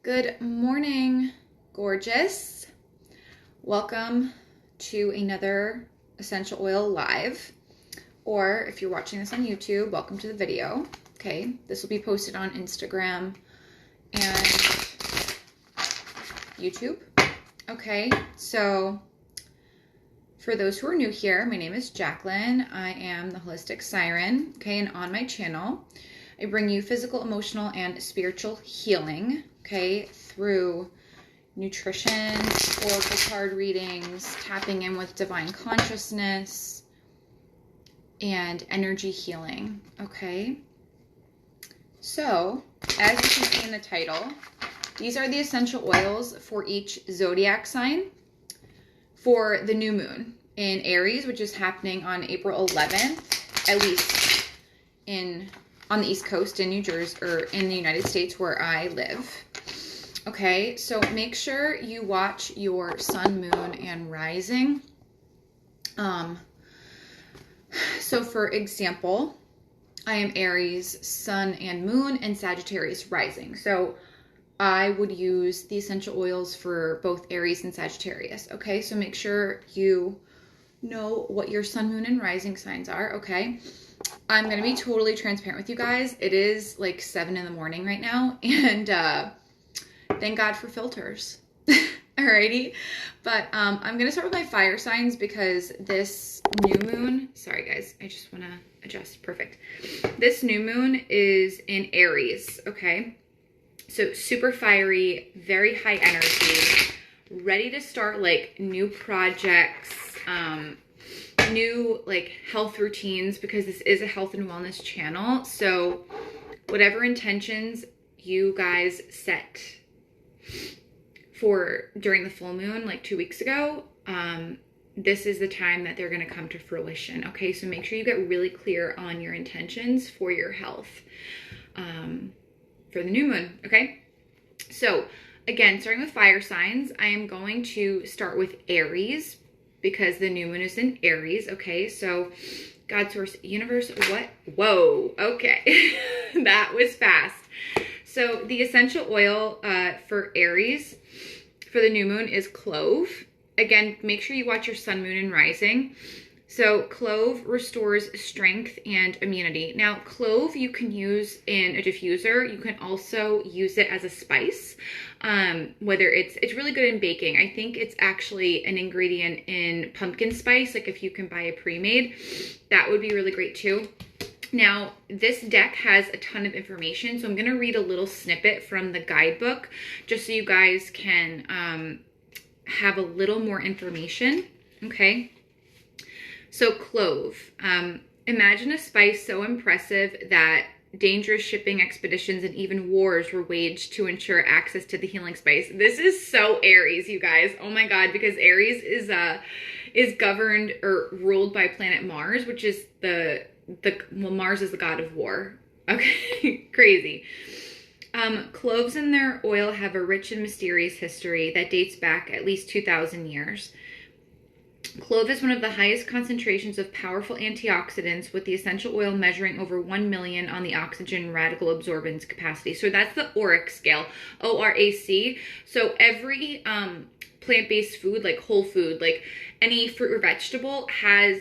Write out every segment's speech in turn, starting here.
Good morning, gorgeous. Welcome to another Essential Oil Live, or if you're watching this on YouTube, welcome to the video. Okay, this will be posted on Instagram and YouTube. Okay, so for those who are new here, my name is Jacqueline. I am the Holistic Siren. Okay, and on my channel, I bring you physical, emotional, and spiritual healing, okay, through nutrition, oracle card readings, tapping in with divine consciousness, and energy healing, okay? So, as you can see in the title, these are the essential oils for each zodiac sign for the new moon in Aries, which is happening on April 11th, at least on the East Coast in New Jersey, or in the United States where I live. Okay, so make sure you watch your sun, moon, and rising. So for example, I am Aries, sun and moon, and Sagittarius rising. So I would use the essential oils for both Aries and Sagittarius. Okay, so make sure you know what your sun, moon, and rising signs are. Okay. I'm going to be totally transparent with you guys. It is like 7 in the morning right now, and thank God for filters. Alrighty, but I'm going to start with my fire signs because this new moon, sorry guys, I just want to adjust, perfect. This new moon is in Aries, okay? So super fiery, very high energy, ready to start like new projects, new like health routines, because this is a health and wellness channel. So whatever intentions you guys set for during the full moon like 2 weeks ago, this is the time that they're going to come to fruition. Okay, so make sure you get really clear on your intentions for your health for the new moon. Okay, so again, starting with fire signs, I am going to start with Aries because the new moon is in Aries. Okay, so God, source, universe, what? Whoa, okay. That was fast. So the essential oil for Aries for the new moon is Clove. Again, make sure you watch your sun, moon, and rising. So Clove restores strength and immunity. Now, Clove you can use in a diffuser. You can also use it as a spice. Whether it's really good in baking. I think it's actually an ingredient in pumpkin spice. Like if you can buy a pre-made, that would be really great too. Now, this deck has a ton of information, so I'm going to read a little snippet from the guidebook just so you guys can have a little more information, okay? So Clove, imagine a spice so impressive that dangerous shipping expeditions and even wars were waged to ensure access to the healing spice. This is so Aries, you guys. Oh my God, because Aries is governed or ruled by planet Mars, which is well, Mars is the god of war. Okay, crazy. Cloves in their oil have a rich and mysterious history that dates back at least 2,000 years. Clove is one of the highest concentrations of powerful antioxidants, with the essential oil measuring over 1 million on the oxygen radical absorbance capacity. So that's the ORAC scale, ORAC. So every plant-based food, like whole food, like any fruit or vegetable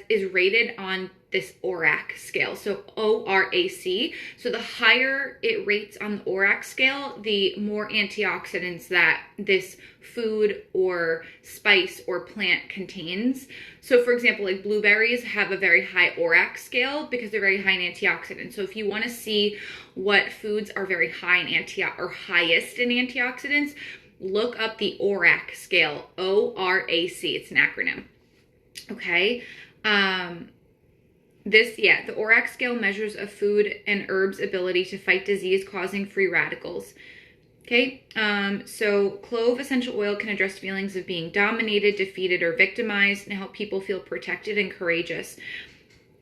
is rated on this ORAC scale. So ORAC. So the higher it rates on the ORAC scale, the more antioxidants that this food or spice or plant contains. So for example, like blueberries have a very high ORAC scale because they're very high in antioxidants. So if you want to see what foods are very high in highest in antioxidants, look up the ORAC scale, ORAC. It's an acronym. Okay. The ORAC scale measures a food and herb's ability to fight disease-causing free radicals. Okay, so Clove essential oil can address feelings of being dominated, defeated, or victimized and help people feel protected and courageous.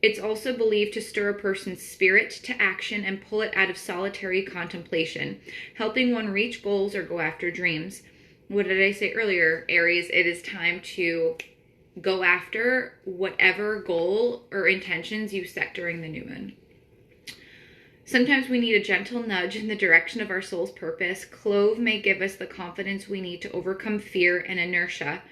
It's also believed to stir a person's spirit to action and pull it out of solitary contemplation, helping one reach goals or go after dreams. What did I say earlier, Aries? It is time to go after whatever goal or intentions you set during the new moon. Sometimes we need a gentle nudge in the direction of our soul's purpose. Clove may give us the confidence we need to overcome fear and inertia,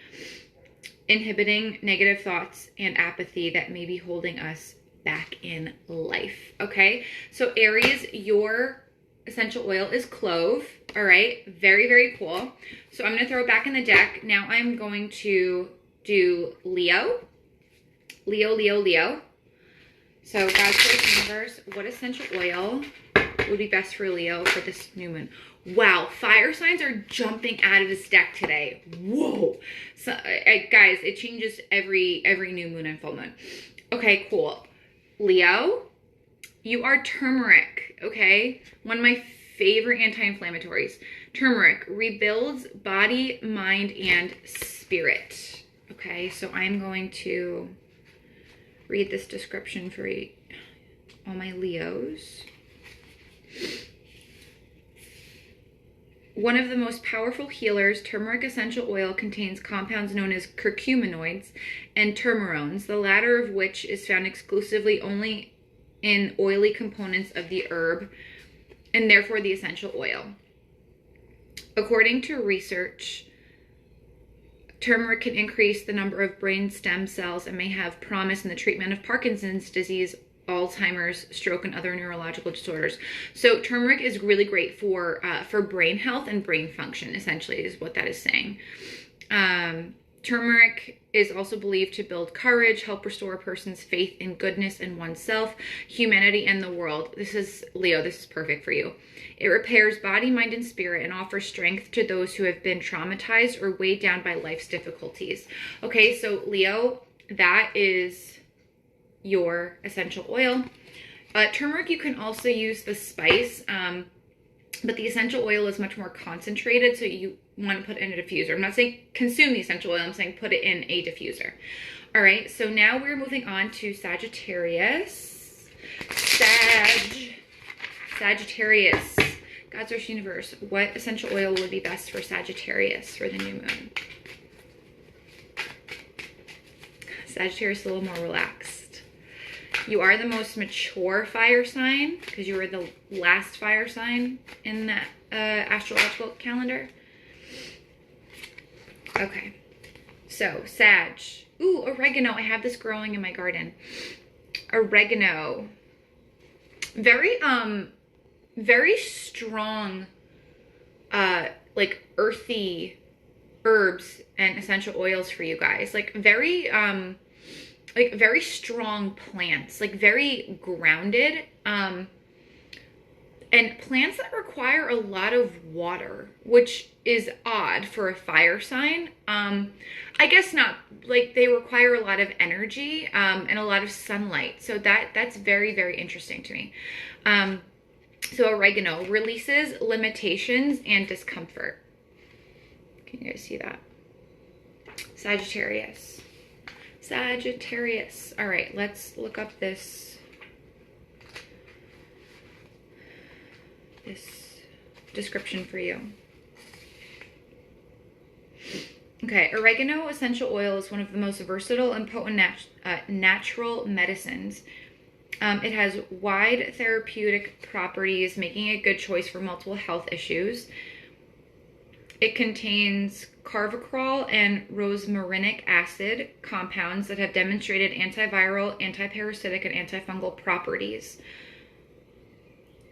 inhibiting negative thoughts and apathy that may be holding us back in life. Okay, so Aries, your essential oil is clove. All right, very, very cool. So I'm going to throw it back in the deck. Now I'm going to do Leo. Leo. So God's Choice Universe, what essential oil would be best for Leo for this new moon? Wow, fire signs are jumping out of this deck today. Whoa. So, guys, it changes every new moon and full moon. Okay, cool. Leo, you are turmeric, okay? One of my favorite anti-inflammatories. Turmeric rebuilds body, mind, and spirit. Okay, so I'm going to read this description for all my Leos. One of the most powerful healers, turmeric essential oil contains compounds known as curcuminoids and turmerones, the latter of which is found exclusively only in oily components of the herb, and therefore the essential oil. According to research, turmeric can increase the number of brain stem cells and may have promise in the treatment of Parkinson's disease, Alzheimer's, stroke, and other neurological disorders. So turmeric is really great for brain health and brain function, essentially, is what that is saying. Turmeric is also believed to build courage, help restore a person's faith in goodness and oneself, humanity, and the world. This is, Leo, this is perfect for you. It repairs body, mind, and spirit and offers strength to those who have been traumatized or weighed down by life's difficulties. Okay, so Leo, that is your essential oil. Turmeric, you can also use the spice, but the essential oil is much more concentrated, so you want to put it in a diffuser. I'm not saying consume the essential oil, I'm saying put it in a diffuser. All right, so now we're moving on to Sagittarius. Sagittarius, God's Earth Universe, what essential oil would be best for Sagittarius for the new moon? Sagittarius is a little more relaxed. You are the most mature fire sign because you were the last fire sign in that astrological calendar. Okay, so Sag. Ooh, oregano. I have this growing in my garden. Oregano. Very strong, like earthy herbs and essential oils for you guys. Like very strong plants, like very grounded, and plants that require a lot of water, which is odd for a fire sign. I guess not, like they require a lot of energy, and a lot of sunlight. So that's very, very interesting to me. So oregano releases limitations and discomfort. Can you guys see that? Sagittarius. All right, let's look up this description for you. Okay, oregano essential oil is one of the most versatile and potent natural medicines. It has wide therapeutic properties, making it a good choice for multiple health issues. It contains carvacrol and rosmarinic acid compounds that have demonstrated antiviral, antiparasitic, and antifungal properties.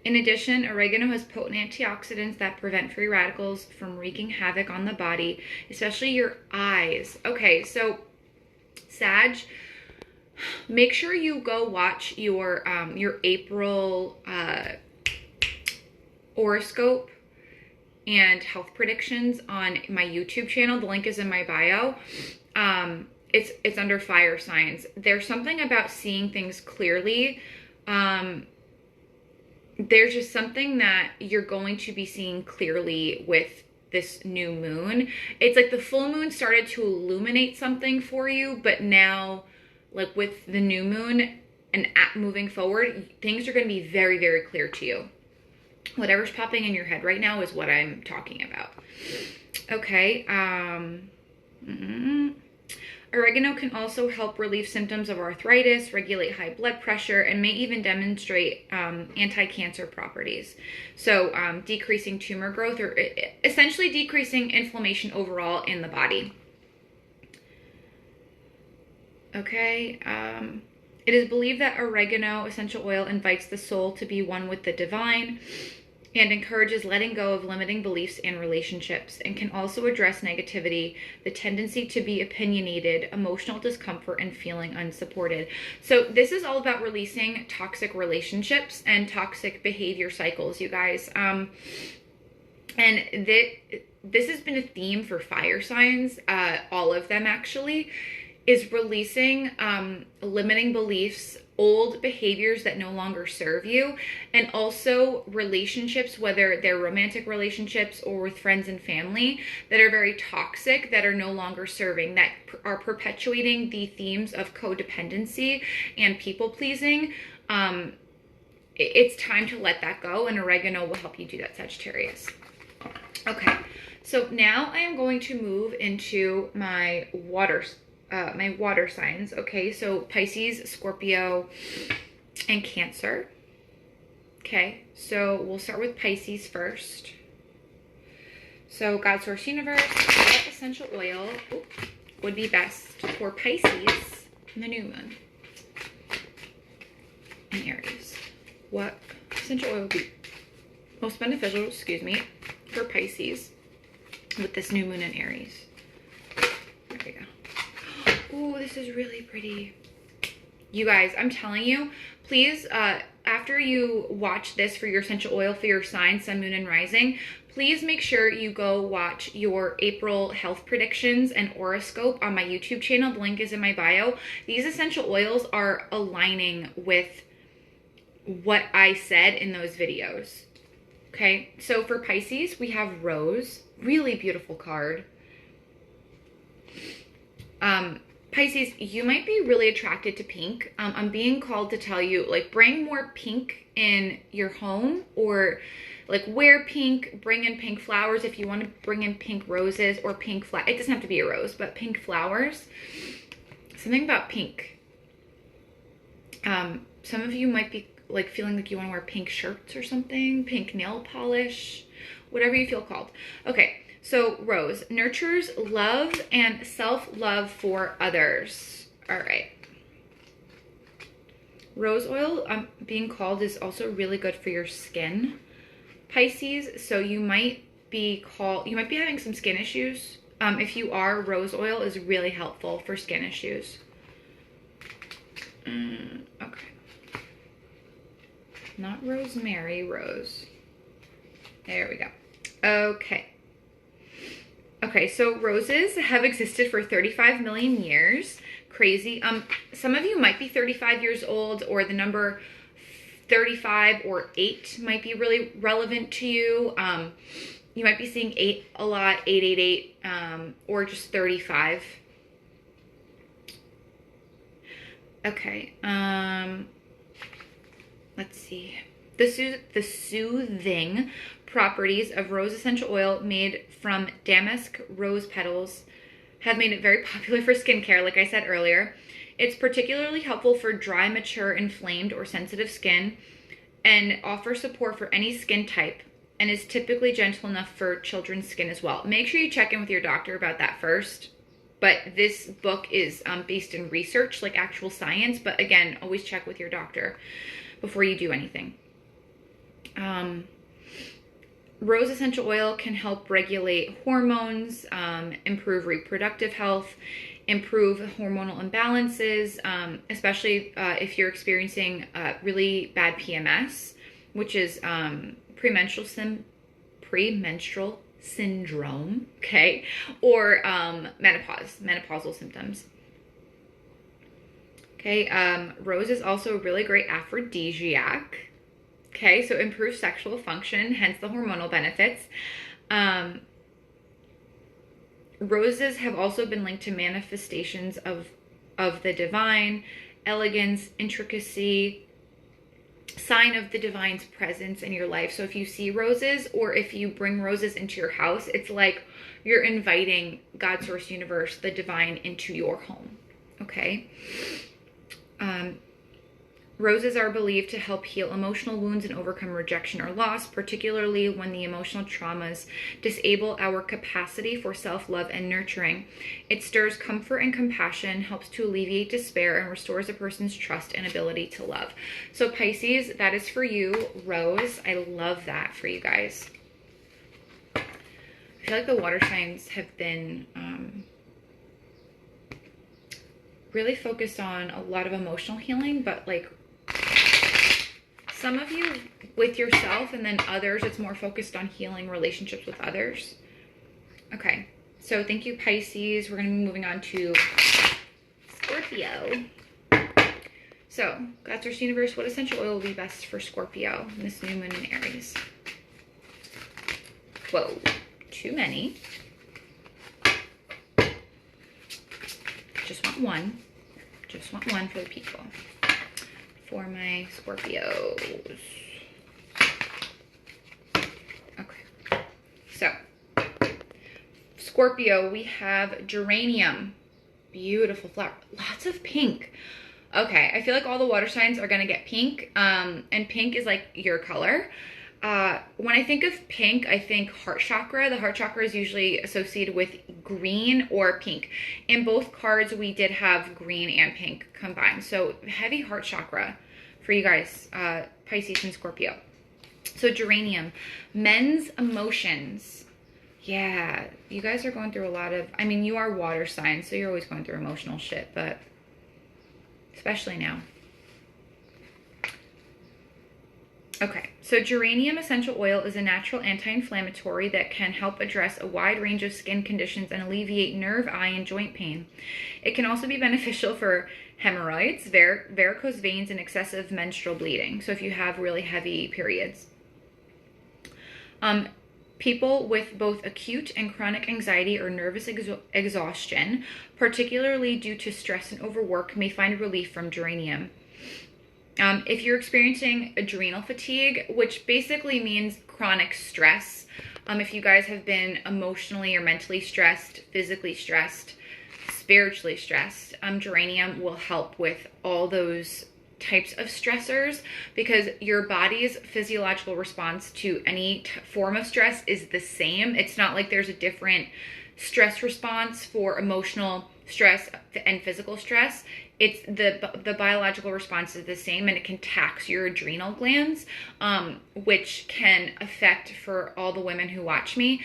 In addition, oregano has potent antioxidants that prevent free radicals from wreaking havoc on the body, especially your eyes. Okay, so Sag, make sure you go watch your April horoscope and health predictions on my YouTube channel. The link is in my bio. It's under fire signs. There's something about seeing things clearly. There's just something that you're going to be seeing clearly with this new moon. It's like the full moon started to illuminate something for you, but now, like with the new moon and moving forward, things are going to be very, very clear to you. Whatever's popping in your head right now is what I'm talking about. Okay. Oregano can also help relieve symptoms of arthritis, regulate high blood pressure, and may even demonstrate anti-cancer properties. So decreasing tumor growth, or essentially decreasing inflammation overall in the body. Okay, it is believed that oregano essential oil invites the soul to be one with the divine and encourages letting go of limiting beliefs and relationships, and can also address negativity, the tendency to be opinionated, emotional discomfort, and feeling unsupported. So this is all about releasing toxic relationships and toxic behavior cycles, you guys. And this has been a theme for fire signs, all of them actually, is releasing limiting beliefs, old behaviors that no longer serve you, and also relationships, whether they're romantic relationships or with friends and family, that are very toxic, that are no longer serving, that are perpetuating the themes of codependency and people pleasing. It's time to let that go, and oregano will help you do that, Sagittarius. Okay, so now I am going to move into my water signs. Okay, so Pisces, Scorpio, and Cancer. Okay, so we'll start with Pisces first. So God, Source, Universe, what essential oil would be best for Pisces in the new moon and Aries? What essential oil would be most beneficial, excuse me, for Pisces with this new moon in Aries? There we go. Oh, this is really pretty. You guys, I'm telling you, please, after you watch this for your essential oil for your sign, sun, moon, and rising, please make sure you go watch your April health predictions and horoscope on my YouTube channel. The link is in my bio. These essential oils are aligning with what I said in those videos. Okay, so for Pisces, we have Rose. Really beautiful card. Pisces, you might be really attracted to pink. I'm being called to tell you, like, bring more pink in your home, or like wear pink, bring in pink flowers if you want to bring in pink roses or pink flowers. It doesn't have to be a rose, but pink flowers. Something about pink. Some of you might be like feeling like you want to wear pink shirts or something, pink nail polish, whatever you feel called. Okay. So Rose nurtures love and self-love for others. All right. Rose oil, being called, is also really good for your skin, Pisces. So you might be having some skin issues. If you are, rose oil is really helpful for skin issues. Okay. Not rosemary, rose. There we go. Okay. Okay, so roses have existed for 35 million years. Crazy. Some of you might be 35 years old, or the number 35 or 8 might be really relevant to you. You might be seeing 8 a lot, 888, or just 35. Okay, let's see. The soothing properties of rose essential oil made from damask rose petals have made it very popular for skincare, like I said earlier. It's particularly helpful for dry, mature, inflamed, or sensitive skin, and offers support for any skin type, and is typically gentle enough for children's skin as well. Make sure you check in with your doctor about that first. But this book is based in research, like actual science. But again, always check with your doctor before you do anything. Rose essential oil can help regulate hormones, improve reproductive health, improve hormonal imbalances, especially if you're experiencing really bad PMS, which is premenstrual syndrome, okay, or menopausal symptoms. Okay, rose is also a really great aphrodisiac. Okay, so improves sexual function, hence the hormonal benefits. Roses have also been linked to manifestations of the divine, elegance, intricacy, sign of the divine's presence in your life. So if you see roses or if you bring roses into your house, it's like you're inviting God, source, universe, the divine into your home. Okay. Roses are believed to help heal emotional wounds and overcome rejection or loss, particularly when the emotional traumas disable our capacity for self-love and nurturing. It stirs comfort and compassion, helps to alleviate despair, and restores a person's trust and ability to love. So Pisces, that is for you. Rose, I love that for you guys. I feel like the water signs have been really focused on a lot of emotional healing, but like some of you with yourself, and then others, it's more focused on healing relationships with others. Okay, so thank you, Pisces. We're going to be moving on to Scorpio. So, God's Source Universe, what essential oil will be best for Scorpio in this new moon in Aries? Whoa, too many. Just want one. Just want one for the people. For my Scorpios. Okay. So, Scorpio, we have geranium. Beautiful flower. Lots of pink. Okay, I feel like all the water signs are going to get pink. And pink is like your color. When I think of pink, I think heart chakra. The heart chakra is usually associated with green or pink. In both cards, we did have green and pink combined. So heavy heart chakra for you guys, Pisces and Scorpio. So geranium, men's emotions. Yeah, you guys are going through a lot of, I mean, you are water signs, so you're always going through emotional shit, but especially now. Okay, so Geranium Essential Oil is a natural anti-inflammatory that can help address a wide range of skin conditions and alleviate nerve, eye, and joint pain. It can also be beneficial for hemorrhoids, varicose veins, and excessive menstrual bleeding. So if you have really heavy periods. People with both acute and chronic anxiety or nervous exhaustion, particularly due to stress and overwork, may find relief from geranium. If you're experiencing adrenal fatigue, which basically means chronic stress, if you guys have been emotionally or mentally stressed, physically stressed, spiritually stressed, geranium will help with all those types of stressors, because your body's physiological response to any form of stress is the same. It's not like there's a different stress response for emotional stress and physical stress. It's the biological response is the same, and it can tax your adrenal glands, which can affect, for all the women who watch me,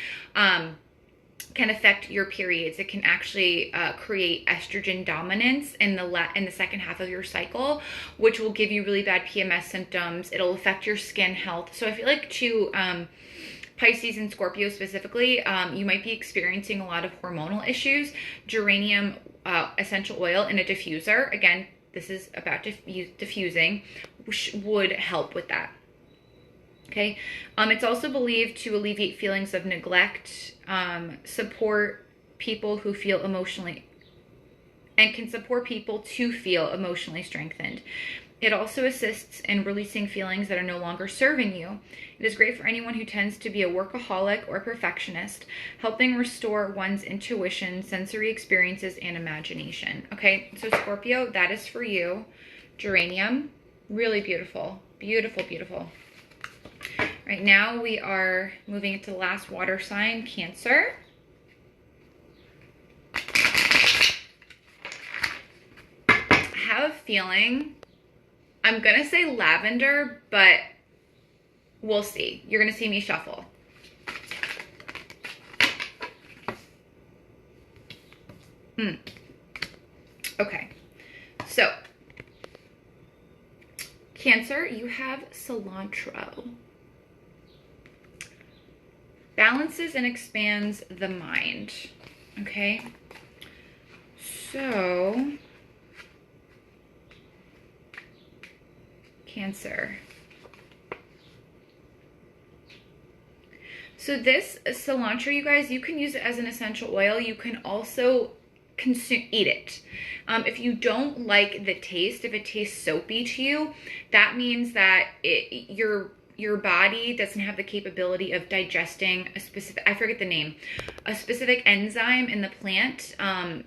can affect your periods. It can actually create estrogen dominance in the second half of your cycle, which will give you really bad PMS symptoms. It'll affect your skin health. So I feel like to Pisces and Scorpio specifically, you might be experiencing a lot of hormonal issues. Geranium essential oil in a diffuser, again, this is about diffusing, would help with that. Okay, it's also believed to alleviate feelings of neglect, support people who feel emotionally, and can support people to feel emotionally strengthened. It also assists in releasing feelings that are no longer serving you. It is great for anyone who tends to be a workaholic or perfectionist, helping restore one's intuition, sensory experiences, and imagination. Okay, so Scorpio, that is for you. Geranium, really beautiful, beautiful, beautiful. Right now we are moving into the last water sign, Cancer. I have a feeling, I'm going to say lavender, but we'll see. You're going to see me shuffle. Okay. So, Cancer, you have cilantro. Balances and expands the mind. Okay. So, Cancer. So this cilantro, you guys, you can use it as an essential oil. You can also eat it. If you don't like the taste, if it tastes soapy to you, that means that your body doesn't have the capability of digesting a specific, I forget the name, a specific enzyme in the plant, and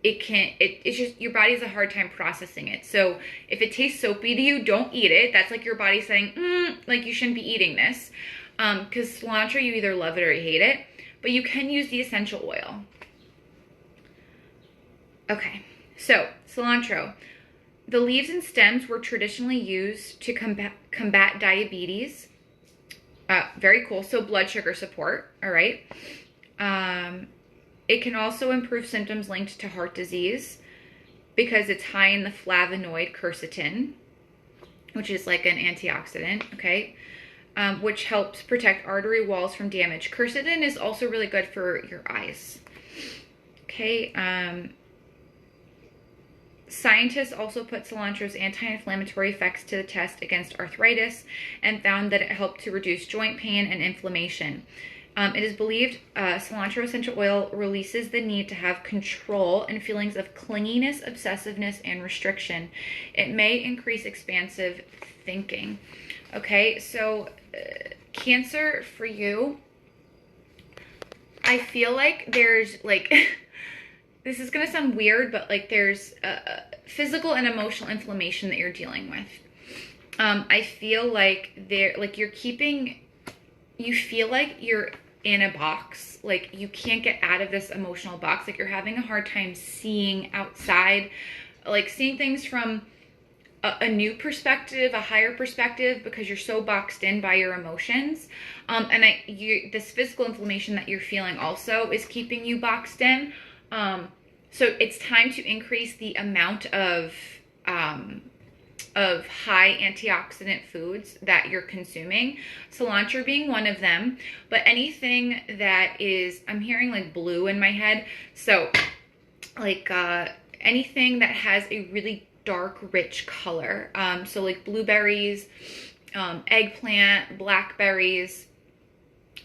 it's just, your body has a hard time processing it. So if it tastes soapy to you, don't eat it. That's like your body saying, like you shouldn't be eating this. Because cilantro, you either love it or you hate it, but you can use the essential oil. Okay, so cilantro. The leaves and stems were traditionally used to combat diabetes. Very cool. So blood sugar support, all right? It can also improve symptoms linked to heart disease because it's high in the flavonoid quercetin, which is like an antioxidant, okay? Which helps protect artery walls from damage. Quercetin is also really good for your eyes, okay? Scientists also put cilantro's anti-inflammatory effects to the test against arthritis and found that it helped to reduce joint pain and inflammation. It is believed cilantro essential oil releases the need to have control and feelings of clinginess, obsessiveness, and restriction. It may increase expansive thinking. Okay, so Cancer, for you, I feel like there's like, this is going to sound weird, but like there's physical and emotional inflammation that you're dealing with. I feel like you feel like you're in a box, like you can't get out of this emotional box, like you're having a hard time seeing outside, like seeing things from a new perspective, a higher perspective, because you're so boxed in by your emotions. And this physical inflammation that you're feeling also is keeping you boxed in. So it's time to increase the amount of high antioxidant foods that you're consuming, cilantro being one of them, but anything that is, I'm hearing like blue in my head, so like anything that has a really dark, rich color, so like blueberries, eggplant, blackberries,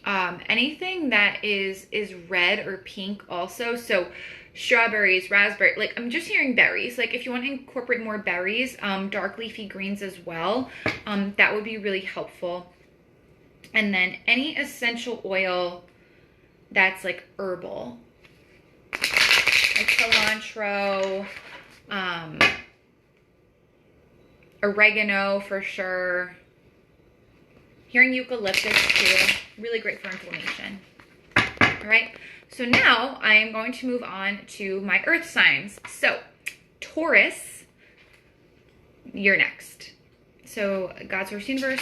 anything that is red or pink also, so strawberries, raspberry, like I'm just hearing berries. Like if you want to incorporate more berries, dark leafy greens as well, that would be really helpful. And then any essential oil that's like herbal, like cilantro, oregano for sure. Hearing eucalyptus too, really great for inflammation. All right. So now I am going to move on to my earth signs. So Taurus, you're next. So God, Source, Universe,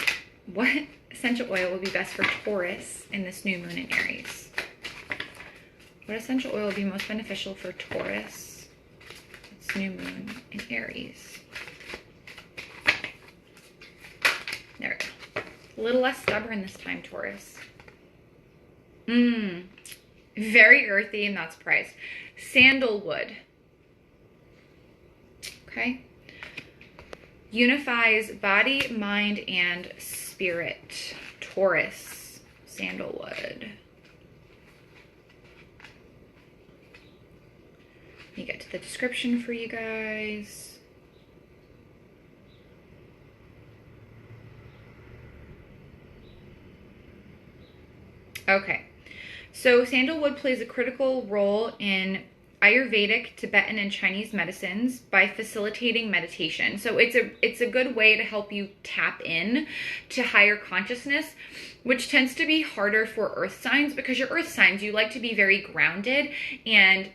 what essential oil will be best for Taurus in this new moon in Aries? What essential oil will be most beneficial for Taurus? It's new moon in Aries. There we go. A little less stubborn this time, Taurus. Very earthy, I'm not surprised. Sandalwood. Okay. Unifies body, mind, and spirit. Taurus. Sandalwood. Let me get to the description for you guys. Okay. So sandalwood plays a critical role in Ayurvedic, Tibetan, and Chinese medicines by facilitating meditation. So it's a good way to help you tap in to higher consciousness, which tends to be harder for earth signs because you're earth signs. You like to be very grounded, and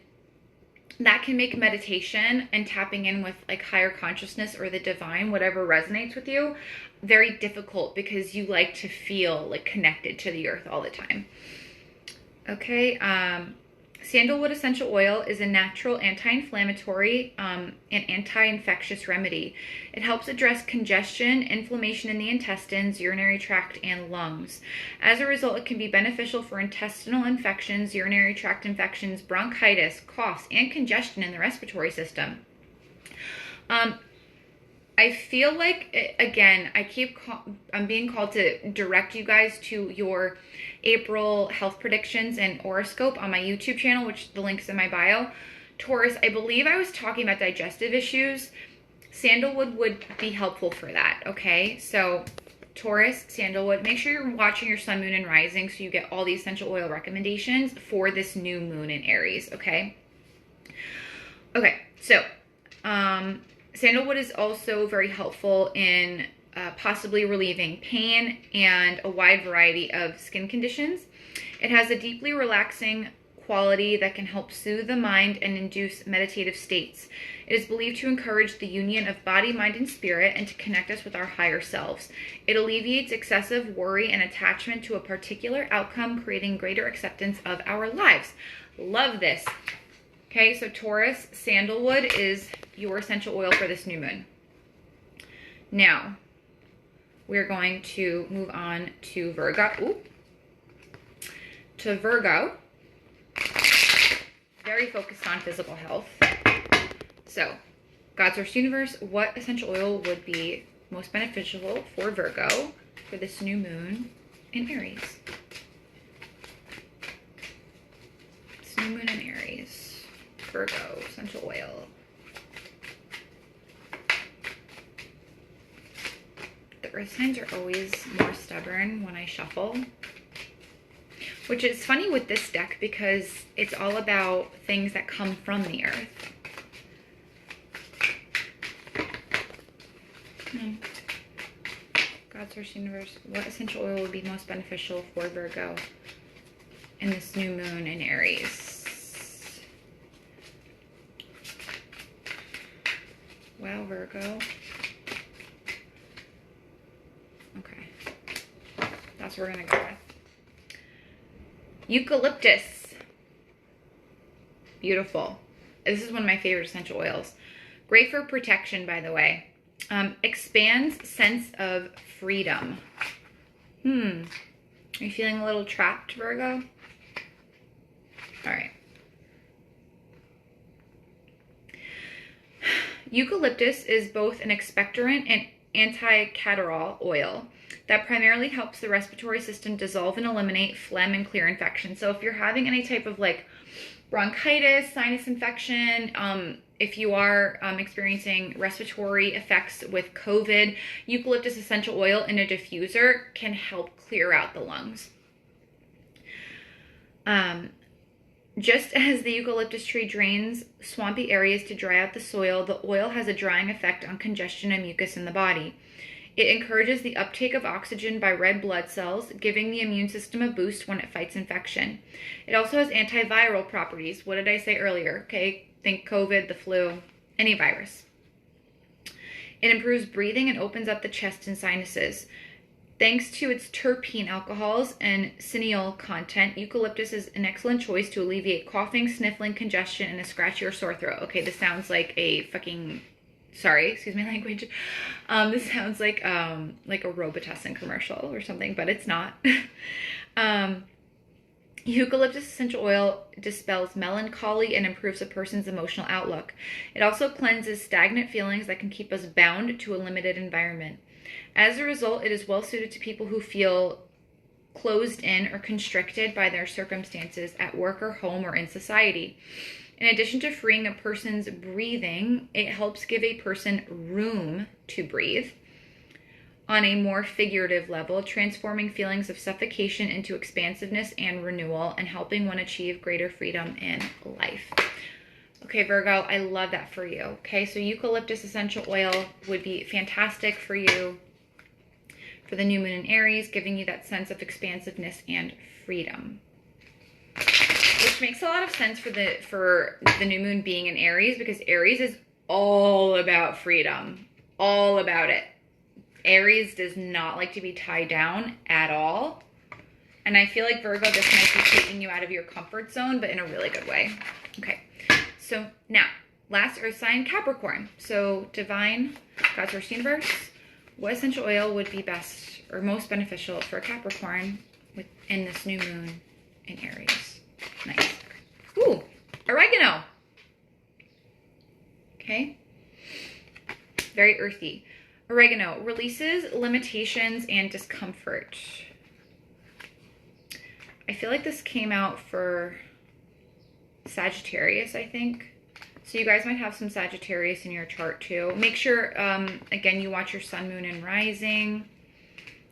that can make meditation and tapping in with like higher consciousness or the divine, whatever resonates with you, very difficult because you like to feel like connected to the earth all the time. Okay, Sandalwood essential oil is a natural anti-inflammatory and anti-infectious remedy. It helps address congestion, inflammation in the intestines, urinary tract, and lungs. As a result, it can be beneficial for intestinal infections, urinary tract infections, bronchitis, coughs, and congestion in the respiratory system. I feel like, again, I'm being called to direct you guys to your April health predictions and horoscope on my YouTube channel, which the link's in my bio. Taurus, I believe I was talking about digestive issues. Sandalwood would be helpful for that, okay? So Taurus, sandalwood, make sure you're watching your sun, moon, and rising so you get all the essential oil recommendations for this new moon in Aries, okay? Okay, so sandalwood is also very helpful in possibly relieving pain and a wide variety of skin conditions. It has a deeply relaxing quality that can help soothe the mind and induce meditative states. It is believed to encourage the union of body, mind, and spirit and to connect us with our higher selves. It alleviates excessive worry and attachment to a particular outcome, creating greater acceptance of our lives. Love this. Okay, so Taurus, sandalwood is your essential oil for this new moon. Now, we're going to move on to Virgo. Ooh. To Virgo. Very focused on physical health. So, God's Source Universe, what essential oil would be most beneficial for Virgo for this new moon in Aries? This new moon in Aries. Virgo essential oil. The earth signs are always more stubborn when I shuffle, which is funny with this deck because it's all about things that come from the earth. God's Source Universe, what essential oil would be most beneficial for Virgo in this new moon in Aries? Wow, Virgo. Okay. That's what we're going to go with. Eucalyptus. Beautiful. This is one of my favorite essential oils. Great for protection, by the way. Expands sense of freedom. Are you feeling a little trapped, Virgo? All right. Eucalyptus is both an expectorant and anti-catarrhal oil that primarily helps the respiratory system dissolve and eliminate phlegm and clear infection. So if you're having any type of like bronchitis, sinus infection, if you are experiencing respiratory effects with COVID, eucalyptus essential oil in a diffuser can help clear out the lungs. Just as the eucalyptus tree drains swampy areas to dry out the soil, the oil has a drying effect on congestion and mucus in the body. It encourages the uptake of oxygen by red blood cells, giving the immune system a boost when it fights infection. It also has antiviral properties. What did I say earlier? Okay, think COVID, the flu, any virus. It improves breathing and opens up the chest and sinuses. Thanks to its terpene alcohols and cineol content, eucalyptus is an excellent choice to alleviate coughing, sniffling, congestion, and a scratchy or sore throat. Okay, this sounds like a fucking, sorry, excuse my language. This sounds like a Robitussin commercial or something, but it's not. Eucalyptus essential oil dispels melancholy and improves a person's emotional outlook. It also cleanses stagnant feelings that can keep us bound to a limited environment. As a result, it is well suited to people who feel closed in or constricted by their circumstances at work or home or in society. In addition to freeing a person's breathing, it helps give a person room to breathe on a more figurative level, transforming feelings of suffocation into expansiveness and renewal and helping one achieve greater freedom in life. Okay, Virgo, I love that for you. Okay, so eucalyptus essential oil would be fantastic for you for the new moon in Aries, giving you that sense of expansiveness and freedom. Which makes a lot of sense for the new moon being in Aries, because Aries is all about freedom, all about it. Aries does not like to be tied down at all. And I feel like, Virgo, this might be taking you out of your comfort zone, but in a really good way. Okay, so now, last earth sign, Capricorn. So divine, God's Source Universe, what essential oil would be best or most beneficial for Capricorn in this new moon in Aries? Nice. Ooh, oregano. Okay. very earthy. Oregano releases limitations and discomfort. I feel like this came out for Sagittarius, I think. So you guys might have some Sagittarius in your chart too. Make sure, again, you watch your sun, moon, and rising,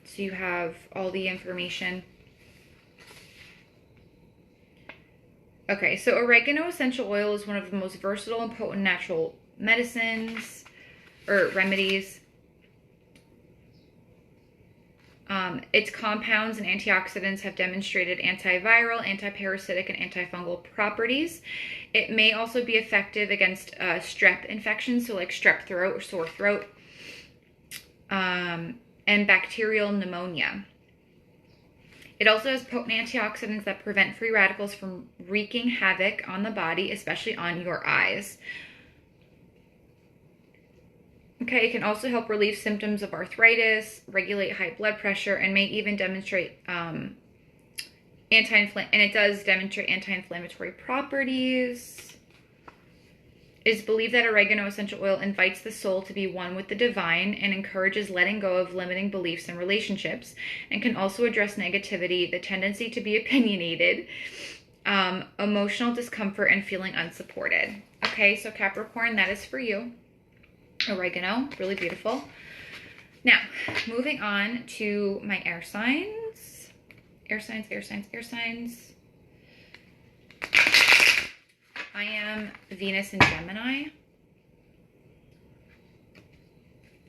so you have all the information. Okay, so Oregano Essential Oil is one of the most versatile and potent natural medicines or remedies. Its compounds and antioxidants have demonstrated antiviral, antiparasitic, and antifungal properties. It may also be effective against strep infections, so like strep throat or sore throat, and bacterial pneumonia. It also has potent antioxidants that prevent free radicals from wreaking havoc on the body, especially on your eyes. Okay, it can also help relieve symptoms of arthritis, regulate high blood pressure, and may even demonstrate anti-inflammatory properties. It is believed that oregano essential oil invites the soul to be one with the divine and encourages letting go of limiting beliefs and relationships, and can also address negativity, the tendency to be opinionated, emotional discomfort, and feeling unsupported. Okay, so Capricorn, that is for you. Oregano, really beautiful. Now, moving on to my air signs. Air signs, air signs, air signs. I am Venus in Gemini.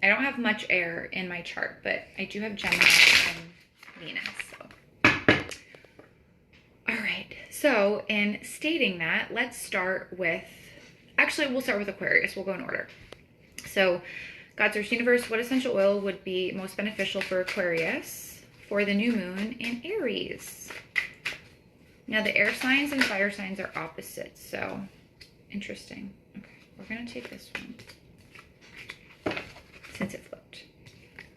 I don't have much air in my chart, but I do have Gemini and Venus. So. All right. So in stating that, let's start with, actually, we'll start with Aquarius. We'll go in order. So, God's Earth Universe, what essential oil would be most beneficial for Aquarius for the new moon in Aries? Now, the air signs and fire signs are opposites, so interesting. Okay, we're going to take this one since it flipped.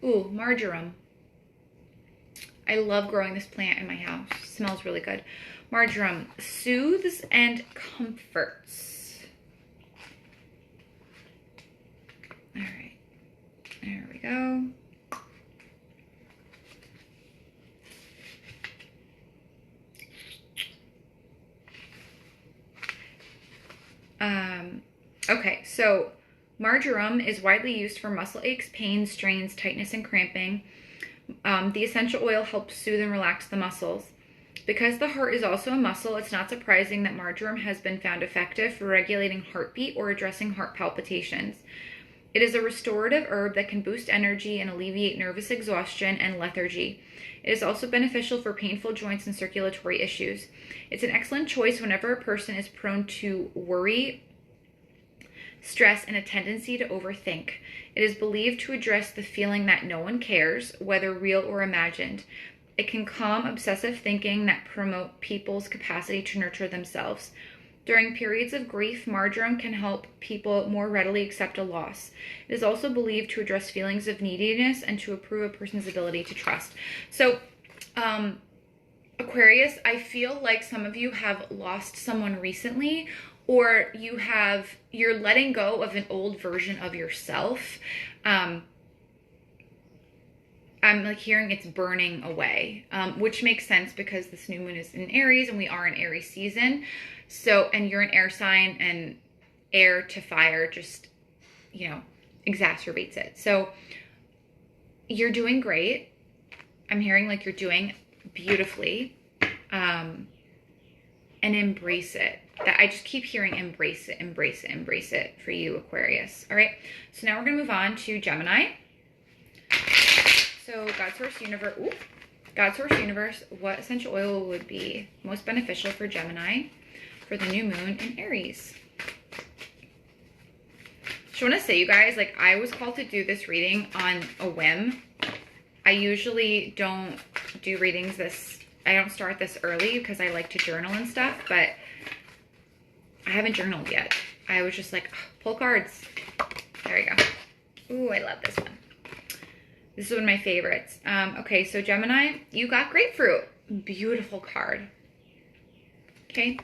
Ooh, Marjoram. I love growing this plant in my house. It smells really good. Marjoram soothes and comforts. All right, there we go. Okay, so marjoram is widely used for muscle aches, pains, strains, tightness, and cramping. The essential oil helps soothe and relax the muscles. Because the heart is also a muscle, it's not surprising that marjoram has been found effective for regulating heartbeat or addressing heart palpitations. It is a restorative herb that can boost energy and alleviate nervous exhaustion and lethargy. It is also beneficial for painful joints and circulatory issues. It's an excellent choice whenever a person is prone to worry, stress, and a tendency to overthink. It is believed to address the feeling that no one cares, whether real or imagined. It can calm obsessive thinking that promote people's capacity to nurture themselves. During periods of grief, marjoram can help people more readily accept a loss. It is also believed to address feelings of neediness and to improve a person's ability to trust. So, Aquarius, I feel like some of you have lost someone recently, or you're letting go of an old version of yourself. I'm like hearing it's burning away, which makes sense because this new moon is in Aries and we are in Aries season. So, and you're an air sign, and air to fire just, exacerbates it. So you're doing great. I'm hearing like you're doing beautifully, and embrace it. That I just keep hearing embrace it, embrace it, embrace it for you, Aquarius. All right. So now we're going to move on to Gemini. So God's Source Universe, what essential oil would be most beneficial for Gemini for the new moon in Aries? Just want to say, you guys, like, I was called to do this reading on a whim. I usually don't do readings I don't start this early because I like to journal and stuff, but I haven't journaled yet. I was just like, pull cards. There we go. Ooh, I love this one. This is one of my favorites. Okay, so Gemini, you got grapefruit. Beautiful card. Okay.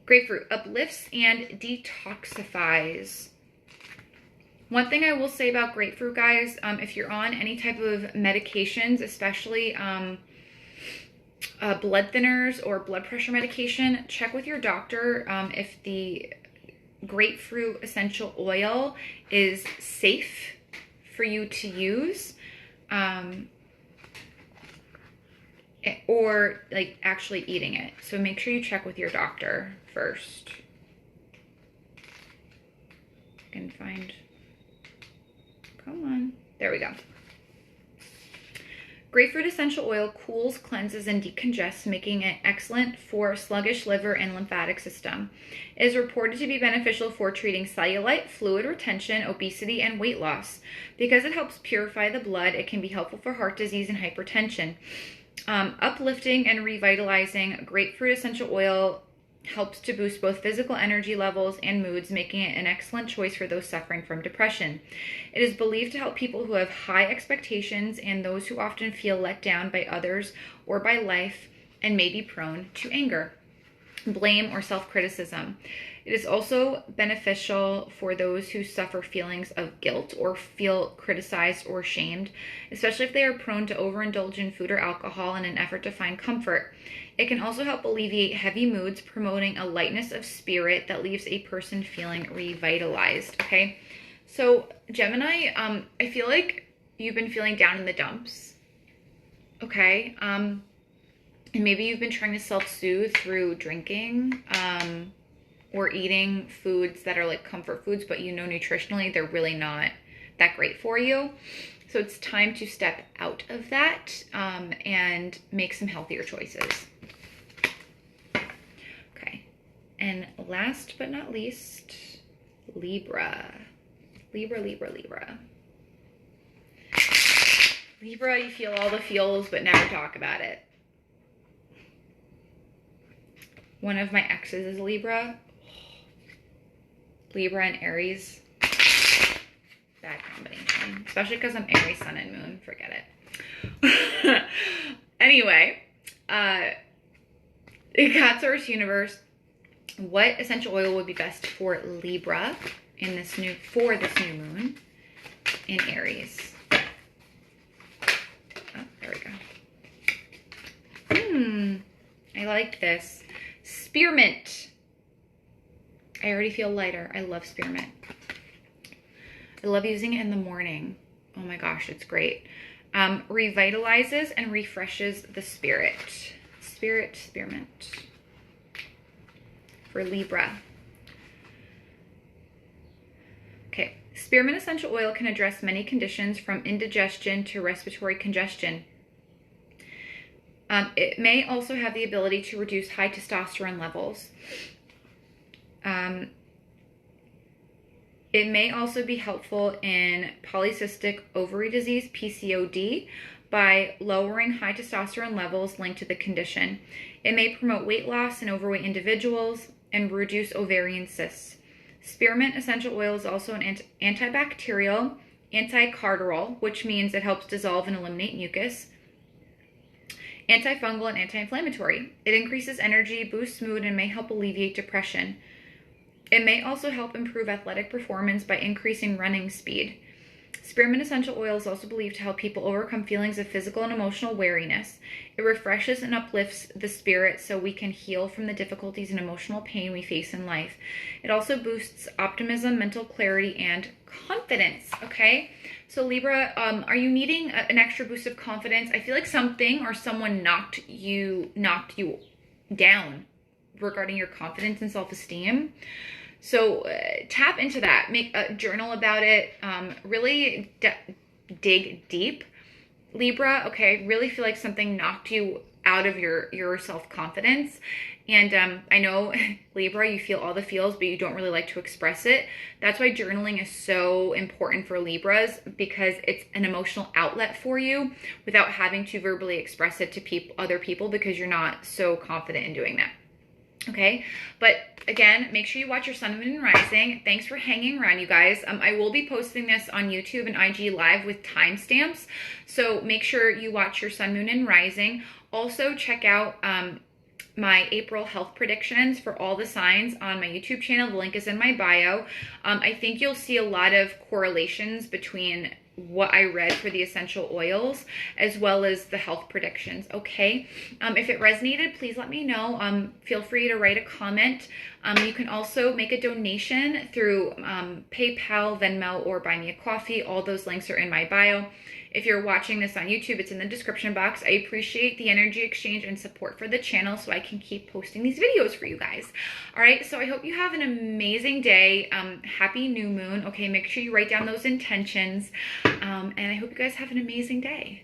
Grapefruit uplifts and detoxifies. One thing I will say about grapefruit, guys, if you're on any type of medications, especially blood thinners or blood pressure medication, check with your doctor if the grapefruit essential oil is safe for you to use, or like actually eating it. So make sure you check with your doctor first. I can find, come on, there we go. Grapefruit essential oil cools, cleanses, and decongests, making it excellent for sluggish liver and lymphatic system. It is reported to be beneficial for treating cellulite, fluid retention, obesity, and weight loss. Because it helps purify the blood, it can be helpful for heart disease and hypertension. Uplifting and revitalizing, grapefruit essential oil helps to boost both physical energy levels and moods, making it an excellent choice for those suffering from depression. It is believed to help people who have high expectations and those who often feel let down by others or by life and may be prone to anger, blame, or self-criticism. It is also beneficial for those who suffer feelings of guilt or feel criticized or shamed, especially if they are prone to overindulge in food or alcohol in an effort to find comfort. It can also help alleviate heavy moods, promoting a lightness of spirit that leaves a person feeling revitalized, okay? So, Gemini, I feel like you've been feeling down in the dumps, okay? And maybe you've been trying to self-soothe through drinking, or eating foods that are like comfort foods, but you know nutritionally they're really not that great for you. So it's time to step out of that and make some healthier choices. Okay, and last but not least, Libra. Libra. Libra, you feel all the feels but never talk about it. One of my exes is Libra. Libra and Aries. Bad combination. Especially because I'm Aries, sun and moon. Forget it. Anyway, Taurus universe. What essential oil would be best for Libra in this new moon in Aries? Oh, there we go. I like this. Spearmint. I already feel lighter. I love spearmint. I love using it in the morning. Oh my gosh, it's great. Revitalizes and refreshes the spirit. Spearmint. For Libra. Okay. Spearmint essential oil can address many conditions from indigestion to respiratory congestion. It may also have the ability to reduce high testosterone levels. It may also be helpful in polycystic ovary disease, PCOD, by lowering high testosterone levels linked to the condition. It may promote weight loss in overweight individuals and reduce ovarian cysts. Spearmint essential oil is also an antibacterial, anticardial, which means it helps dissolve and eliminate mucus, antifungal, and anti-inflammatory. It increases energy, boosts mood, and may help alleviate depression. It may also help improve athletic performance by increasing running speed. Spearmint essential oil is also believed to help people overcome feelings of physical and emotional weariness. It refreshes and uplifts the spirit so we can heal from the difficulties and emotional pain we face in life. It also boosts optimism, mental clarity, and confidence, okay? So Libra, are you needing an extra boost of confidence? I feel like something or someone knocked you down regarding your confidence and self-esteem. So tap into that, make a journal about it, really dig deep. Libra, okay, really feel like something knocked you out of your self-confidence. And I know, Libra, you feel all the feels, but you don't really like to express it. That's why journaling is so important for Libras, because it's an emotional outlet for you without having to verbally express it to other people, because you're not so confident in doing that. Okay, but again, make sure you watch your sun, moon, and rising. Thanks for hanging around, you guys. I will be posting this on YouTube and IG live with timestamps, so make sure you watch your sun, moon, and rising. Also check out my April health predictions for all the signs on my YouTube channel. The link is in my bio. I think you'll see a lot of correlations between what I read for the essential oils as well as the health predictions. Okay, if it resonated, please let me know. Feel free to write a comment. You can also make a donation through PayPal, Venmo, or Buy Me a Coffee. All those links are in my bio. If you're watching this on YouTube, it's in the description box. I appreciate the energy exchange and support for the channel so I can keep posting these videos for you guys. All right, so I hope you have an amazing day. Happy new moon. Okay, make sure you write down those intentions. And I hope you guys have an amazing day.